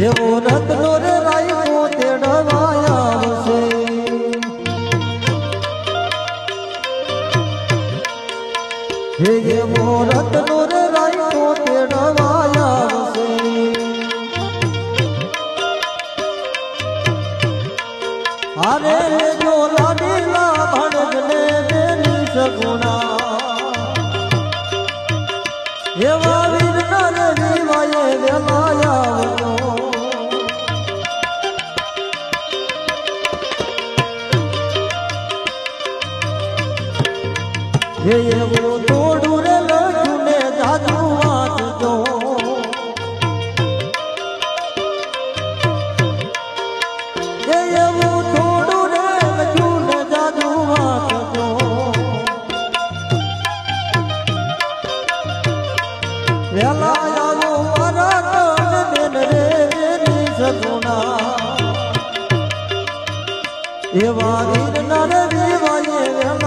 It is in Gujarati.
એવો રત્નો રે રાયો તેડવાયા આવશે હે એવો રત્નો રે રાયો તેડવાયા આવશે અરે જો લાડીલા ભણજને બેની સગુણા એવા વીર નર વિવાયે વેલાયા હે એવું તોડું રે લખું ને જાદુ વાંચજો હે એવું તોડું રે લખું ને જાદુ વાંચજો વેલા આવો મારા તન બેન રે બેની સગુણા એવા વીર નર વિવાયે